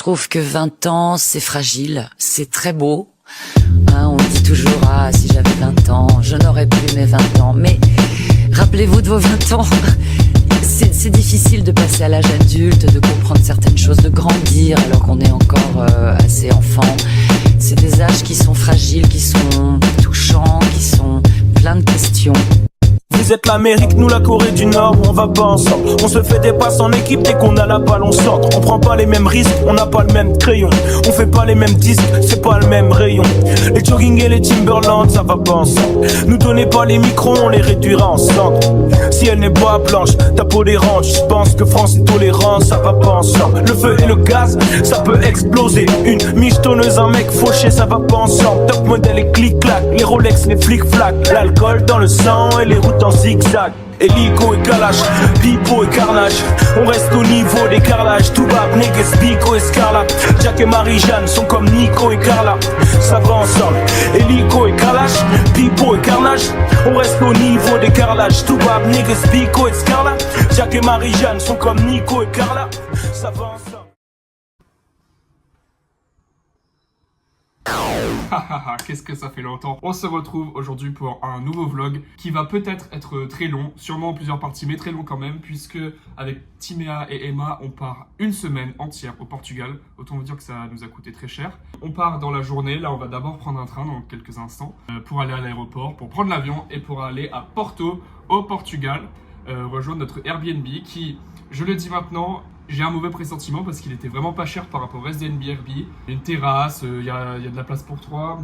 trouve que 20 ans, c'est fragile, c'est très beau. Hein, on dit toujours, ah, si j'avais 20 ans, je n'aurais plus mes 20 ans. Mais rappelez-vous de vos 20 ans. C'est difficile de passer à l'âge adulte, de comprendre certaines choses, de grandir alors qu'on est encore assez enfant. C'est des âges qui sont fragiles, qui sont touchants, qui sont plein de questions. Vous êtes l'Amérique, nous la Corée du Nord, on va pas ensemble. On se fait des passes en équipe, dès qu'on a la balle on centre. On prend pas les mêmes risques, on n'a pas le même crayon. On fait pas les mêmes disques, c'est pas le même rayon. Les jogging et les Timberland, ça va pas ensemble. Nous donnez pas les micros, on les réduira en cendres. Si elle n'est pas blanche, ta peau dérange. Je pense que France est tolérant, ça va pas ensemble. Le feu et le gaz, ça peut exploser. Une miche tonneuse, un mec fauché, ça va pas ensemble. Top modèle et clic-clac, les Rolex, les flic-flac. L'alcool dans le sang et les routes en zigzag. Hélico et Kalash, Pipo et Carnage. On reste au niveau des carrelages. Toubab, Neges, Pico et Scarla. Jack et Marie-Jeanne sont comme Nico et Carla. Ça va ensemble. Hélico et Kalash, Pipo et Carnage. On reste au niveau des carrelages. Toubab, Neges, Pico et Scarla. Jack et Marie-Jeanne sont comme Nico et Carla. Ça va ensemble. Qu'est-ce que ça fait longtemps. On se retrouve aujourd'hui pour un nouveau vlog qui va peut-être être très long, sûrement en plusieurs parties, mais très long quand même, puisque avec Timéa et Emma, on part une semaine entière au Portugal. Autant vous dire que ça nous a coûté très cher. On part dans la journée, là on va d'abord prendre un train dans quelques instants pour aller à l'aéroport, pour prendre l'avion et pour aller à Porto, au Portugal, rejoindre notre Airbnb qui, je le dis maintenant, j'ai un mauvais pressentiment parce qu'il était vraiment pas cher par rapport au reste des Airbnb. Une terrasse, il y a de la place pour trois.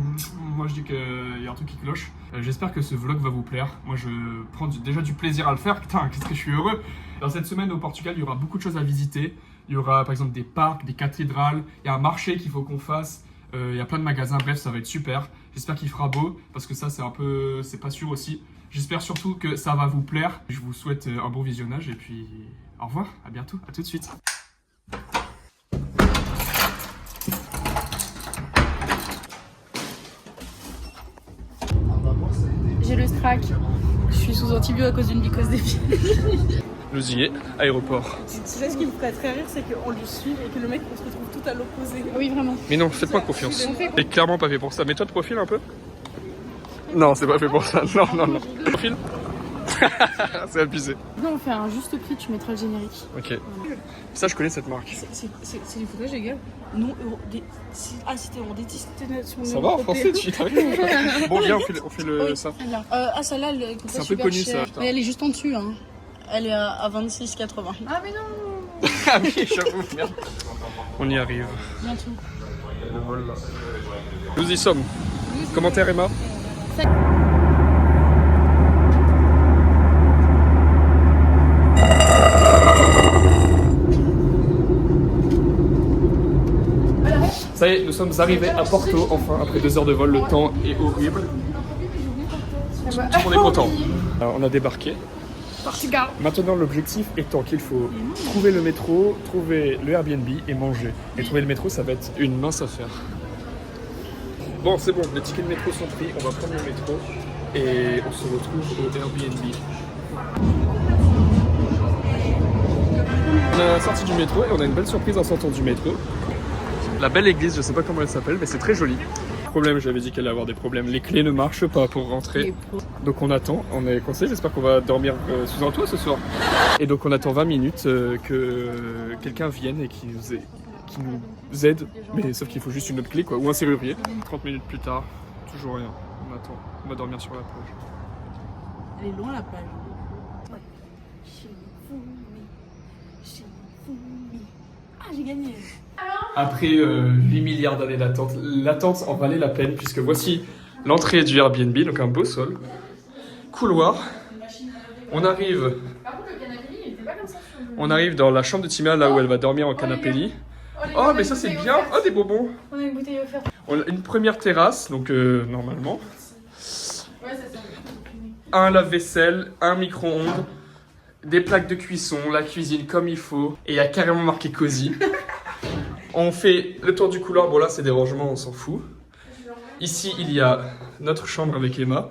Moi je dis qu'il y a un truc qui cloche. J'espère que ce vlog va vous plaire. Moi je prends déjà du plaisir à le faire. Putain, qu'est-ce que je suis heureux. Dans cette semaine au Portugal, il y aura beaucoup de choses à visiter. Il y aura par exemple des parcs, des cathédrales. Il y a un marché qu'il faut qu'on fasse. Il y a plein de magasins. Bref, ça va être super. J'espère qu'il fera beau parce que ça c'est pas sûr aussi. J'espère surtout que ça va vous plaire. Je vous souhaite un bon visionnage et puis au revoir, à bientôt, à tout de suite. J'ai le strac. Je suis sous antibio à cause d'une mycose des pieds. Nous y est, aéroport. Tu sais ce qui me ferait très rire, c'est qu'on lui suit et que le mec on se retrouve tout à l'opposé. Oui, vraiment. Mais non, faites-moi confiance. C'est clairement pas fait pour ça. Mets-toi de profil un peu. Non, c'est pas fait pour ça. Non, non, non. Profil. C'est abusé. Non, on fait un juste prix, tu mettras le générique. Ok. Ça, je connais cette marque. C'est du foutage, les gars. Non, ah, c'était en destination. Ça va en français, tu t'arrives. Bon, viens, on fait le ça. Ah, celle-là, elle coûte c'est un peu super connu cher. ça. Mais elle est juste en dessus, hein. Elle est à 26,80. Ah, mais non. Ah oui, j'avoue, merde. On y arrive. Bientôt. Le vol là. Nous y sommes. Commentaire Emma. Ça y est, nous sommes arrivés à Porto, enfin, après 2 heures de vol, le temps est horrible. Tout le monde est content. Alors, on a débarqué. Portugal. Maintenant, l'objectif étant qu'il faut trouver le métro, trouver le Airbnb et manger. Et trouver le métro, ça va être une mince affaire. Bon, c'est bon, les tickets de métro sont pris, on va prendre le métro et on se retrouve au Airbnb. On a sorti du métro et on a une belle surprise en sortant du métro. La belle église, je sais pas comment elle s'appelle, mais c'est très joli. Problème, j'avais dit qu'elle allait avoir des problèmes. Les clés ne marchent pas pour rentrer. Donc on attend, on est coincé. J'espère qu'on va dormir sous un toit ce soir. Et donc on attend 20 minutes que quelqu'un vienne et qui nous aide. Mais sauf qu'il faut juste une autre clé, quoi, ou un serrurier. 30 minutes plus tard, toujours rien. On attend. On va dormir sur la plage. Elle est loin la plage. Ah, j'ai gagné. Après 8 milliards d'années d'attente, l'attente en valait la peine puisque voici l'entrée du Airbnb, donc un beau sol, couloir. On arrive dans la chambre de Timéa, là où elle va dormir en canapé lit. Oh mais ça c'est bien, oh des bonbons. On a une bouteille offerte. On a une première terrasse, donc normalement. Un lave-vaisselle, un micro-ondes, des plaques de cuisson, la cuisine comme il faut. Et il y a carrément marqué cosy. On fait le tour du couloir, bon là c'est des rangements, on s'en fout. Ici il y a notre chambre avec Emma,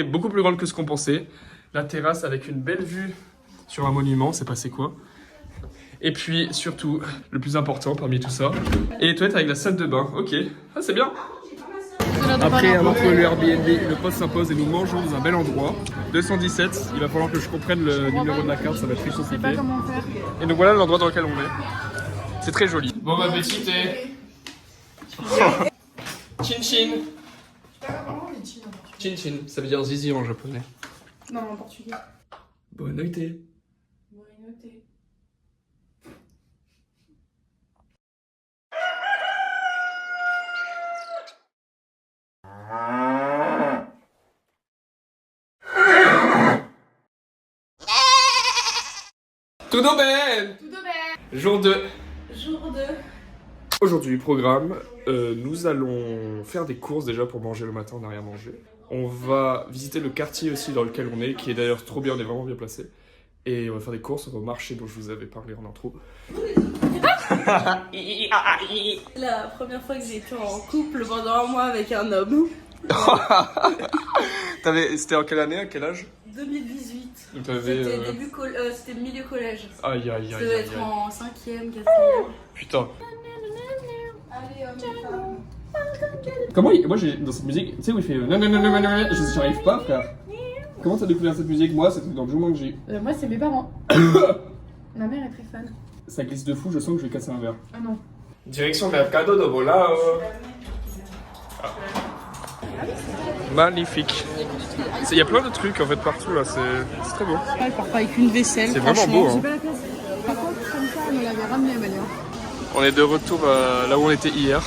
beaucoup plus grande que ce qu'on pensait. La terrasse avec une belle vue sur un monument, c'est passé quoi. Et puis surtout, le plus important parmi tout ça, et les toilettes avec la salle de bain. Ok, ah, c'est bien. Après avoir trouvé le Airbnb, le poste s'impose et nous mangeons dans un bel endroit. 217, il va falloir que je comprenne le numéro de la carte, ça va être très compliqué. Je sais pas comment faire. Et donc voilà l'endroit dans lequel on est. C'est très joli. Bon appétit et... Chin chin. Chin chin, ça veut dire zizi en japonais. Non, en portugais. Bonne nuit. Tudo bene. Jour 2. Jour 2. Aujourd'hui, programme, nous allons faire des courses déjà pour manger le matin, on n'a rien mangé. On va visiter le quartier aussi dans lequel on est, qui est d'ailleurs trop bien, on est vraiment bien placé. Et on va faire des courses, on va au marché dont je vous avais parlé en intro. La première fois que j'ai été en couple pendant un mois avec un homme. C'était en quelle année, à quel âge? 2018. Donc t'avais, C'était milieu collège. Aïe aïe aïe Ça aïe devait aïe. être en 5e, 4e. Putain. Allez, Comment moi j'ai dans cette musique, tu sais où il fait non non non non non non, j'arrive pas frère. Comment t'as découvert cette musique? Moi c'était dans Jumanji. moi, c'est mes parents. Ma mère est très fan. Ça glisse de fou, je sens que je vais casser un verre. Ah non. Direction Mercado de Bolao. Magnifique. Il y a plein de trucs en fait partout là, c'est très beau. Elle part pas avec une vaisselle. C'est vraiment beau. Hein. Par contre, comme ça, elle me l'avait ramené, Amélia. On est de retour là où on était hier.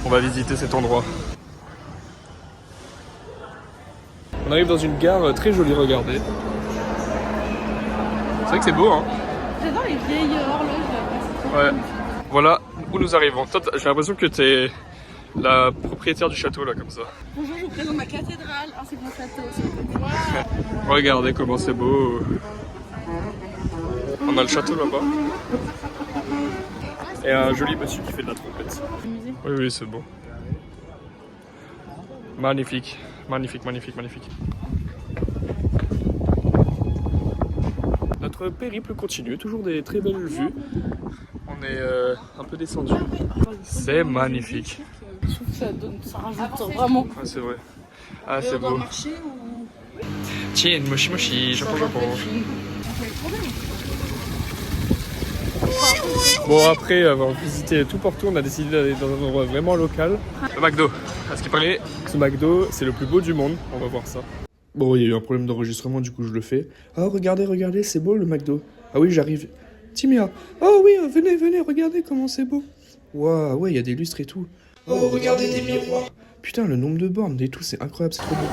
On va visiter cet endroit. On arrive dans une gare très jolie, regardez. C'est vrai que c'est beau, hein. J'adore les vieilles horloges là. Ouais. Voilà où nous arrivons. Toi, j'ai l'impression que t'es la propriétaire du château là, comme ça. Bonjour, je vous présente ma cathédrale. Ah, c'est mon château, s'il vous plaît. Wow. Regardez comment c'est beau. On a le château là-bas. Et un joli monsieur qui fait de la trompette. Oui, oui, c'est bon. Magnifique, magnifique, magnifique, magnifique. Notre périple continue, toujours des très belles vues. On est un peu descendu. C'est magnifique. Je trouve que ça rajoute vraiment. Ah, c'est vrai. Ah, c'est beau. Marcher ou... Tiens, moshi moshi, Japon Japon. Bon, après avoir visité tout Porto, on a décidé d'aller dans un endroit vraiment local. Le McDo. À ce qui paraît, ce McDo, c'est le plus beau du monde. On va voir ça. Bon, il y a eu un problème d'enregistrement, du coup je le fais. Oh, regardez, regardez, c'est beau le McDo. Ah oui, j'arrive. Timia. Oh oui, venez, venez, regardez comment c'est beau. Waouh, ouais, il y a des lustres et tout. Oh, regardez des miroirs. Putain, le nombre de bornes et tout, c'est incroyable, c'est trop beau.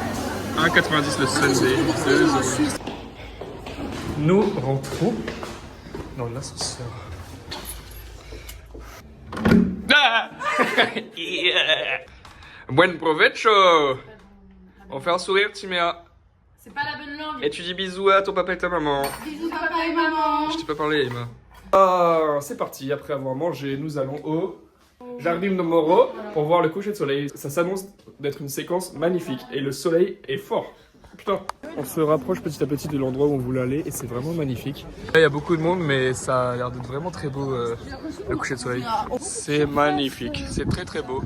1,90 le Sunday. 2 €. Nous rentrons dans l'ascenseur. Ah yeah. Buen provecho. On fait un sourire, Timéa. C'est pas la bonne langue. Et tu dis bisous à ton papa et ta maman. Bisous papa et maman. Je t'ai pas parlé, Emma. Ah, c'est parti. Après avoir mangé, nous allons au Jardin de Moro pour voir le coucher de soleil. Ça s'annonce d'être une séquence magnifique et le soleil est fort. Putain. On se rapproche petit à petit de l'endroit où on voulait aller et c'est vraiment magnifique. Là, il y a beaucoup de monde, mais ça a l'air d'être vraiment très beau le coucher de soleil. C'est magnifique. C'est très très beau.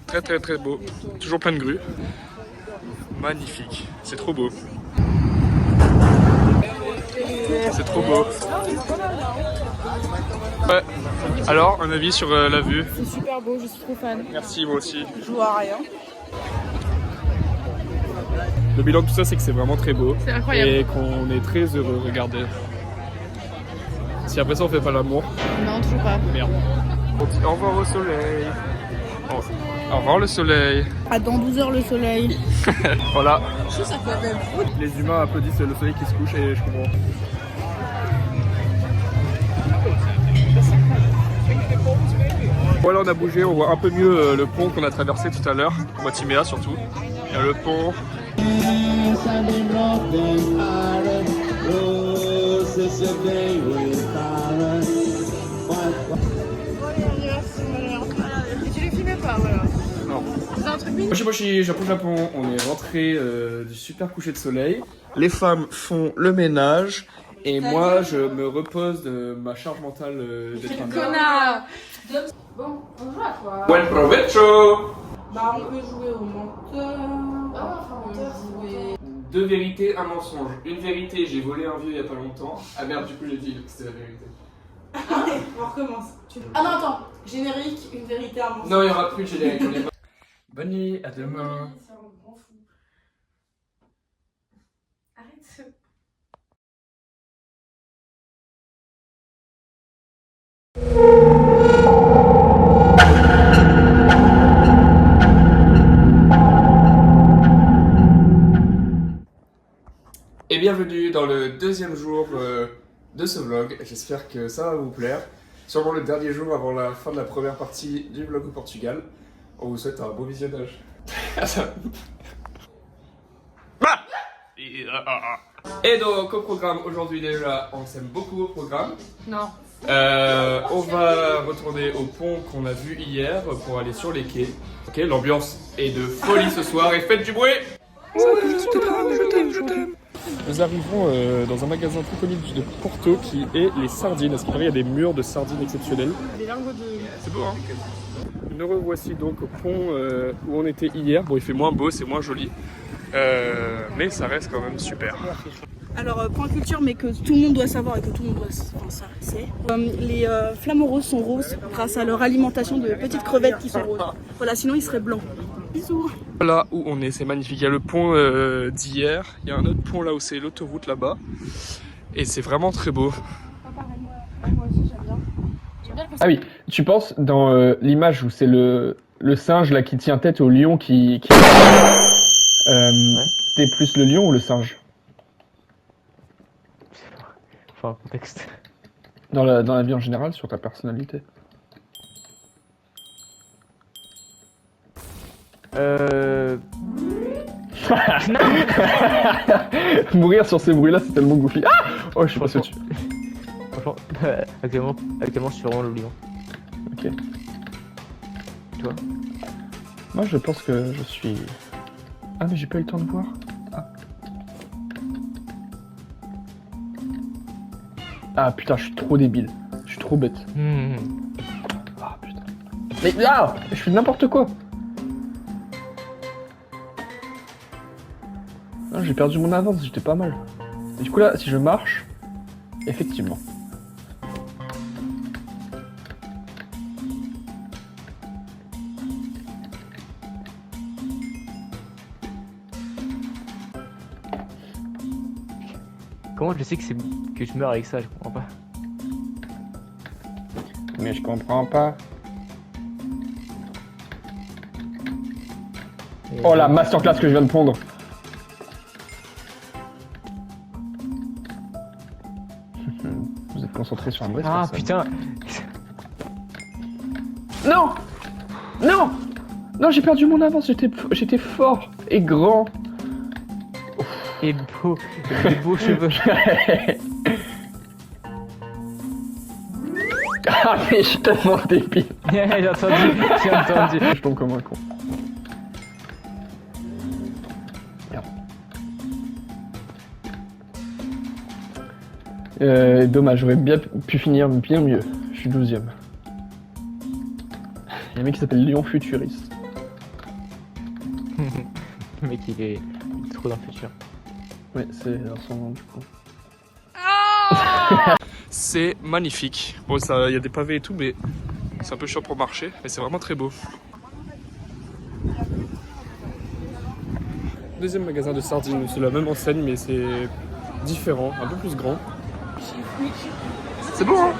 Très très très beau. Toujours plein de grues. Magnifique. C'est trop beau. C'est trop beau. Ouais. Alors, un avis sur la vue? C'est super beau, je suis trop fan. Merci, moi aussi. Je vois rien. Le bilan de tout ça, c'est que c'est vraiment très beau. C'est incroyable. Et qu'on est très heureux, regardez. Si après ça, on fait pas l'amour. Non, toujours pas. Merde. On dit au revoir au soleil. Au revoir le soleil. Ah, dans 12 heures le soleil. Voilà. Ça fait même fou. Les humains applaudissent le soleil qui se couche et je comprends. Voilà, on a bougé, on voit un peu mieux le pont qu'on a traversé tout à l'heure. On voit Timéa surtout. Il y a le pont. Tu les filmais pas, voilà. Non. C'est un truc Moshi moshi, Japon Japon. On est rentré du super coucher de soleil. Les femmes font le ménage Et moi, je me repose de ma charge mentale d'être un mec. Connard. Bon, on joue à quoi? Buen provecho! Bah, on peut jouer au menteur. On peut jouer. 2 vérités, un mensonge. Une vérité, j'ai volé un vieux il y a pas longtemps. Ah merde, du coup j'ai dit que c'était la vérité. Allez, on recommence. Ah non, attends. Générique, une vérité, un mensonge. Non, il y aura plus de générique. Bonne nuit, à demain. C'est un grand fou. Arrête. Et bienvenue dans le 2e jour de ce vlog. J'espère que ça va vous plaire. Sûrement le dernier jour avant la fin de la première partie du vlog au Portugal. On vous souhaite un beau visionnage. Et donc au programme aujourd'hui déjà, on s'aime beaucoup au programme. Non. On va retourner au pont qu'on a vu hier pour aller sur les quais. Ok, l'ambiance est de folie ce soir et faites du bruit. Je t'aime. Nous arrivons dans un magasin très connu de Porto qui est les sardines. À ce qui paraît, il y a des murs de sardines exceptionnels. Des lingots de. C'est beau, hein? Nous revoici donc au pont où on était hier. Bon, il fait moins beau, c'est moins joli. Mais ça reste quand même super. Alors, point culture, mais que tout le monde doit savoir et que tout le monde doit c'est. Les flamants roses sont roses grâce à leur alimentation de petites crevettes qui sont roses. Voilà, sinon ils seraient blancs. Bisous. Là où on est, c'est magnifique. Il y a le pont d'hier. Il y a un autre pont là où c'est l'autoroute là-bas. Et c'est vraiment très beau. Moi aussi, j'aime bien. Ah oui, tu penses dans l'image où c'est le singe là qui tient tête au lion qui... T'es plus le lion ou le singe? Enfin, un contexte. Dans la vie en général, sur ta personnalité. Mourir sur ces bruits-là, c'est tellement goofy. Ah oh, je suis passé dessus. Franchement, actuellement, je suis vraiment le lion. Ok. Toi? Moi, je pense que je suis... Ah, mais j'ai pas eu le temps de voir. Ah. Ah, putain, je suis trop débile. Je suis trop bête. Ah, putain. Mais là, je fais n'importe quoi. Ah, j'ai perdu mon avance, j'étais pas mal. Et du coup là, si je marche, effectivement. Comment je sais que je meurs avec ça, je comprends pas. Mais je comprends pas. Oh la masterclass que je viens de prendre. Vous êtes concentré sur un vrai Ah putain. Non. Non. Non, j'ai perdu mon avance, j'étais fort et grand. Et beau, des beaux cheveux. Ah mais je suis tellement débile. J'ai entendu. Je tombe comme un con. Merde. Dommage, j'aurais bien pu finir bien mieux. Je suis 12ème. Il y a un mec qui s'appelle Léon Futuriste. Le mec il est trop dans le futur. Ouais, c'est dans son nom du coup. C'est magnifique. Bon, il y a des pavés et tout, mais c'est un peu chiant pour marcher. Mais c'est vraiment très beau. Deuxième magasin de sardines. C'est la même enseigne, mais c'est différent, un peu plus grand. C'est beau, hein?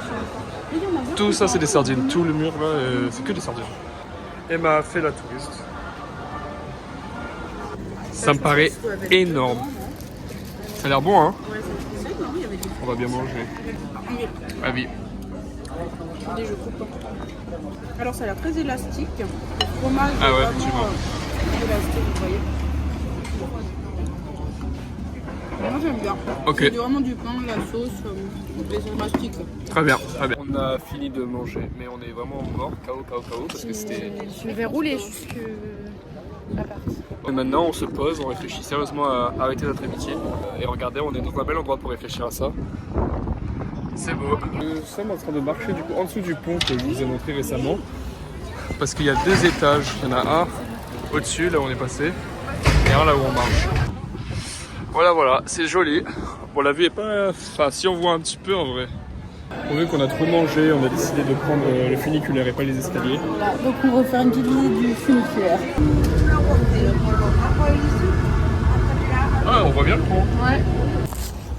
Tout ça, c'est des sardines. Tout le mur là, c'est que des sardines. Emma a fait la touriste. Ça me paraît énorme. Ça a l'air bon, hein? On va bien manger. Ah oui. Attendez, je coupe. Alors, ça a l'air très élastique. Le fromage Ah ouais, est effectivement. vraiment élastique, vous voyez. Moi, j'aime bien. Ok. C'est vraiment du pain, la sauce, des élastiques. Très bien, très bien. On a fini de manger, mais on est vraiment mort, KO, parce que c'était... Je vais rouler jusque... Et maintenant, on se pose, on réfléchit sérieusement à arrêter notre amitié. Et regardez, on est dans un bel endroit pour réfléchir à ça. C'est beau. Nous sommes en train de marcher du coup en dessous du pont que je vous ai montré récemment. Parce qu'il y a 2 étages. Il y en a un au-dessus, là où on est passé, et un là où on marche. Voilà, c'est joli. Bon, la vue est pas... Enfin, si on voit un petit peu en vrai. On vu qu'on a trop mangé, on a décidé de prendre le funiculaire et pas les escaliers. Voilà, donc on va faire une petite visite du funiculaire. Ah, on voit bien le pont. Ouais.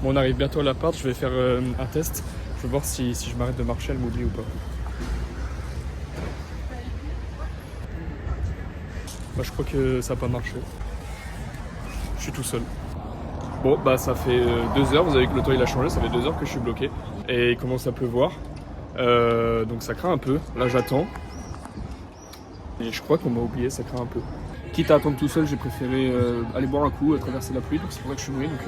Bon, on arrive bientôt à l'appart, je vais faire un test. Je vais voir si je m'arrête de marcher, elle m'oublie ou pas. Bah, je crois que ça n'a pas marché. Je suis tout seul. Bon, bah ça fait 2 heures, vous avez vu que le toit il a changé, ça fait 2 heures que je suis bloqué. Et il commence à pleuvoir. Donc ça craint un peu. Là j'attends. Et je crois qu'on m'a oublié, ça craint un peu. Quitte à attendre tout seul, j'ai préféré aller boire un coup, traverser la pluie, donc c'est pour ça que je suis nourri. Donc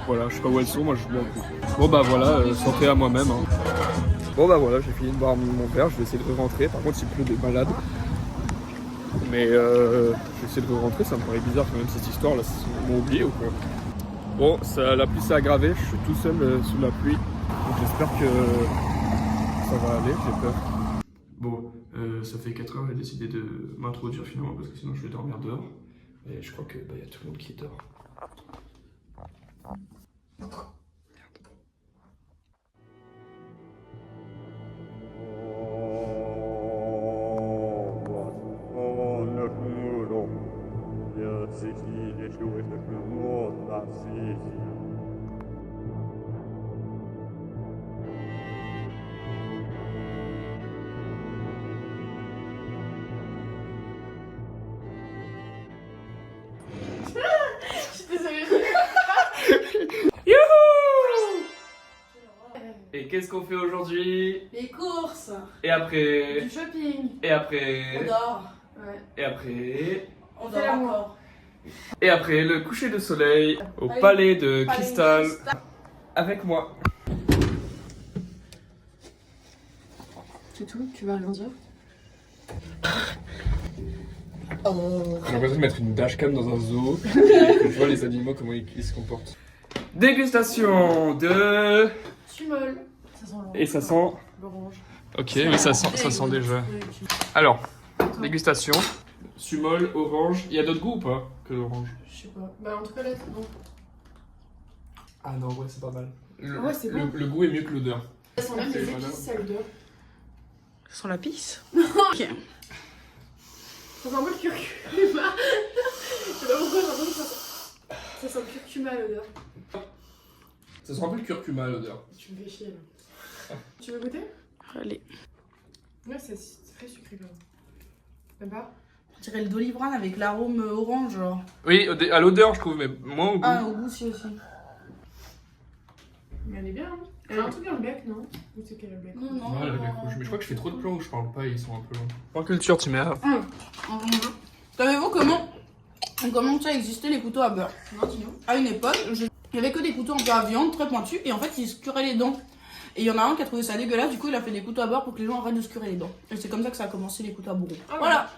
voilà, je sais pas où elles sont, moi je bois un coup. Bon bah voilà, santé à moi-même. Hein. Bon bah voilà, j'ai fini de boire mon verre, je vais essayer de rentrer. Par contre il pleut de malade. Mais je vais essayer de rentrer, ça me paraît bizarre quand même cette histoire là, ils m'ont oublié ou quoi. Bon, la pluie s'est aggravée, je suis tout seul sous la pluie. Donc j'espère que ça va aller, j'ai peur. Bon, ça fait 4 heures, j'ai décidé de m'introduire finalement parce que sinon je vais dormir dehors. Et je crois que y a tout le monde qui dort. Et qu'est-ce qu'on fait aujourd'hui? Les courses, Et après? du shopping, Et après? on dort. Ouais. Et après? On dort encore. Et après, le coucher de soleil au Allez. palais de Palais cristal. de cristal. Avec moi. C'est tout, tu vas rien dire. J'ai l'impression de mettre une dashcam dans un zoo et que je vois les animaux comment ils se comportent. Dégustation de... Sumol. Ça sent l'orange. Et ça sent... L'orange. Ok, oui ça sent déjà. Alors, dégustation. Sumol, orange. Il y a d'autres goûts ou pas que l'orange? Je sais pas. Bah en tout cas là c'est bon. Ah non, ouais c'est pas mal. Ouais, c'est bon. Le goût est mieux que l'odeur. Ça sent même Ok, les voilà. épices, ça l'odeur. Ça sent la pisse. Ok. Ça sent un peu le curcuma. Je sais pas pourquoi j'ai l'impression que ça sent le curcuma à l'odeur. Ça sent un peu le curcuma l'odeur. Tu me fais chier là. Tu veux goûter? Allez. Ouais, c'est très sucré quand même. T'aimes pas? On dirait le Doliprane avec l'arôme orange genre. Oui, à l'odeur je trouve, mais moins au goût. Ah, au goût si aussi. Mais elle est bien, hein. Elle a un truc dans le bec, non? Ou c'est qu'elle a le bec? Non, non. Ouais, elle avait rouge. Mais je crois que je fais trop de plans où je parle pas et ils sont un peu longs. En culture, tu mets à... Savez-vous comment ça existait les couteaux à beurre? Non, dis-nous. À une époque, il y avait que des couteaux un peu à viande, très pointus, et en fait ils se curaient les dents. Et il y en a un qui a trouvé ça dégueulasse, du coup il a fait des couteaux à beurre pour que les gens arrêtent de se curer les dents. Et c'est comme ça que ça a commencé les couteaux à bourreau. Ah, voilà.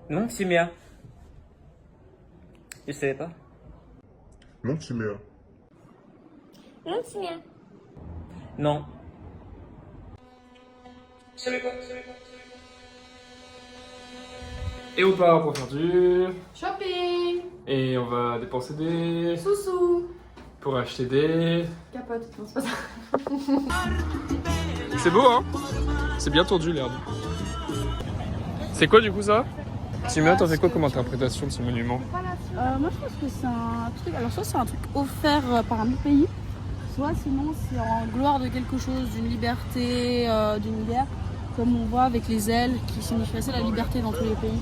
Non, c'est bien. Je savais pas. Non, c'est meilleur. Non. Et on part pour faire du... Shopping. Et on va dépenser des... Soussou. pour acheter des... Capote, non c'est pas ça. C'est beau hein? C'est bien tendu l'herbe. C'est quoi du coup ça? Timéa, t'en fais quoi comme interprétation de ce monument? Moi je pense que c'est un truc, alors soit c'est un truc offert par un autre pays, soit sinon c'est en gloire de quelque chose, d'une liberté, d'une guerre, comme on voit avec les ailes qui signifient la liberté dans tous les pays.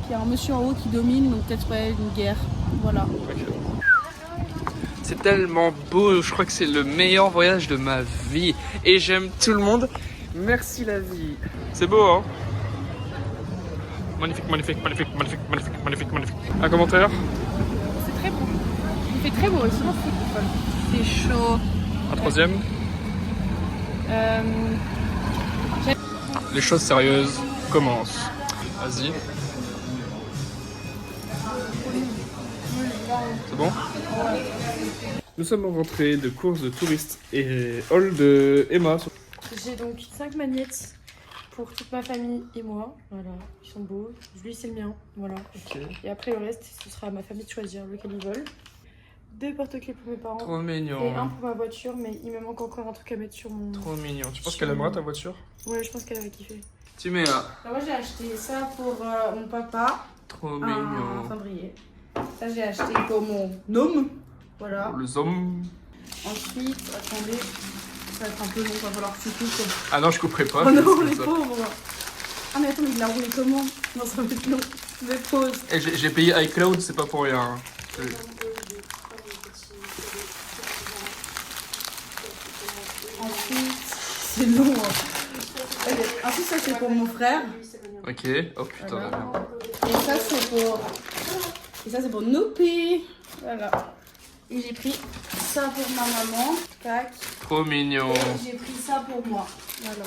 Il y a un monsieur en haut qui domine, donc peut-être ouais, une guerre, voilà. C'est tellement beau, je crois que c'est le meilleur voyage de ma vie. Et j'aime tout le monde. Merci la vie. C'est beau hein? Magnifique, magnifique, magnifique, magnifique, magnifique, magnifique, magnifique. Un commentaire? C'est très beau. Il fait très beau, sinon c'est chaud. Un troisième? Les choses sérieuses commencent. Vas-y. bon? Nous sommes en rentrée de course de touristes et hall de Emma. J'ai donc 5 magnettes pour toute ma famille et moi. Voilà, ils sont beaux. Lui, c'est le mien. Voilà. Ok. Et après, le reste, ce sera à ma famille de choisir lequel ils veulent. 2 porte-clés pour mes parents. Trop mignon. Et un pour ma voiture, mais il me manque encore un truc à mettre sur mon. Trop mignon. Tu penses qu'elle aimera ta voiture? Ouais, je pense qu'elle va kiffer. Timéa. Alors moi, j'ai acheté ça pour mon papa. Trop Un mignon. cendrier. Ça, j'ai acheté pour mon homme. Voilà. Le zoom. Ensuite, attendez, ça va être un peu long, il va falloir que tu coupes. Ah non, je couperai pas. Oh je non, laisse les comme ça. pauvres. Ah mais attends, mais il l'a roulé comment? Non, ça va être long. Je vais pause. Et j'ai payé iCloud, c'est pas pour rien. Hein. Ensuite, c'est long. Hein. Ensuite, ça c'est pour mon frère. Ok. Oh putain, Voilà. la merde. Et ça c'est pour. Et ça c'est pour Noupé. Voilà. Et j'ai pris ça pour ma maman. Tac. Trop mignon. Et j'ai pris ça pour moi. Voilà.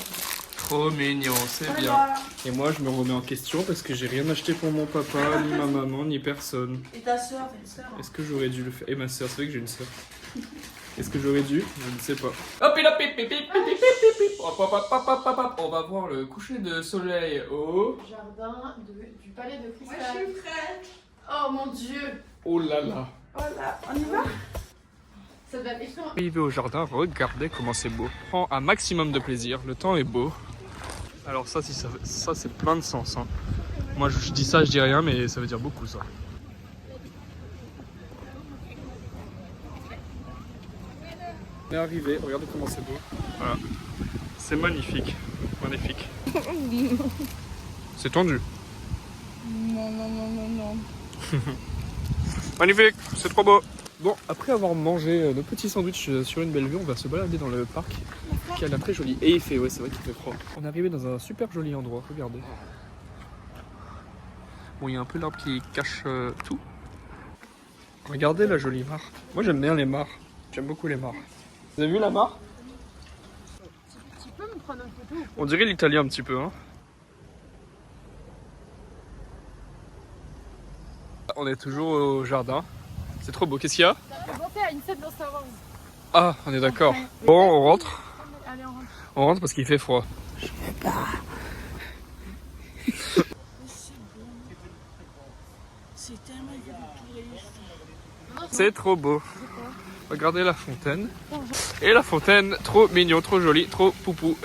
Trop mignon, c'est bien. Voilà. Et moi, je me remets en question parce que j'ai rien acheté pour mon papa, ni ma maman, ni personne. Et ta soeur, t'as une soeur? Est-ce que j'aurais dû le faire? Et ma soeur, c'est vrai que j'ai une soeur. Est-ce que j'aurais dû? Je ne sais pas. Hop, il a pip, pip, pip, pip, pip, pip, pip. Hop, hop, hop, hop, hop, hop. On va voir le coucher de soleil au... Jardin du palais de cristal. Moi je suis prête. Oh mon dieu. Oh là là. Voilà, on y va? Ça doit être extrêmement. Arrivé au jardin, regardez comment c'est beau. Prends un maximum de plaisir, le temps est beau. Alors ça, si ça c'est plein de sens. Hein. Moi je dis ça, je dis rien, mais ça veut dire beaucoup ça. On est arrivé, regardez comment c'est beau. Voilà. C'est magnifique. Magnifique. C'est tendu. Non, non, non, non, non. Magnifique, c'est trop beau. Bon, après avoir mangé nos petits sandwichs sur une belle vue, on va se balader dans le parc qui a l'air très joli. Et il fait, ouais, c'est vrai qu'il fait froid. On est arrivé dans un super joli endroit, regardez. Bon, il y a un peu l'arbre qui cache tout. Regardez la jolie mare. Moi j'aime bien les mares. J'aime beaucoup les mares. Vous avez vu la mare? Tu peux me prendre une photo? On dirait l'italien un petit peu, hein. On est toujours au jardin. C'est trop beau. Qu'est-ce qu'il y a? T'as pensé à une scène dans Star Wars. Ah, on est d'accord. Bon, on rentre. Allez, on rentre. On rentre parce qu'il fait froid. C'est tellement C'est trop beau. Regardez la fontaine. Et la fontaine, trop mignon, trop jolie, trop poupou.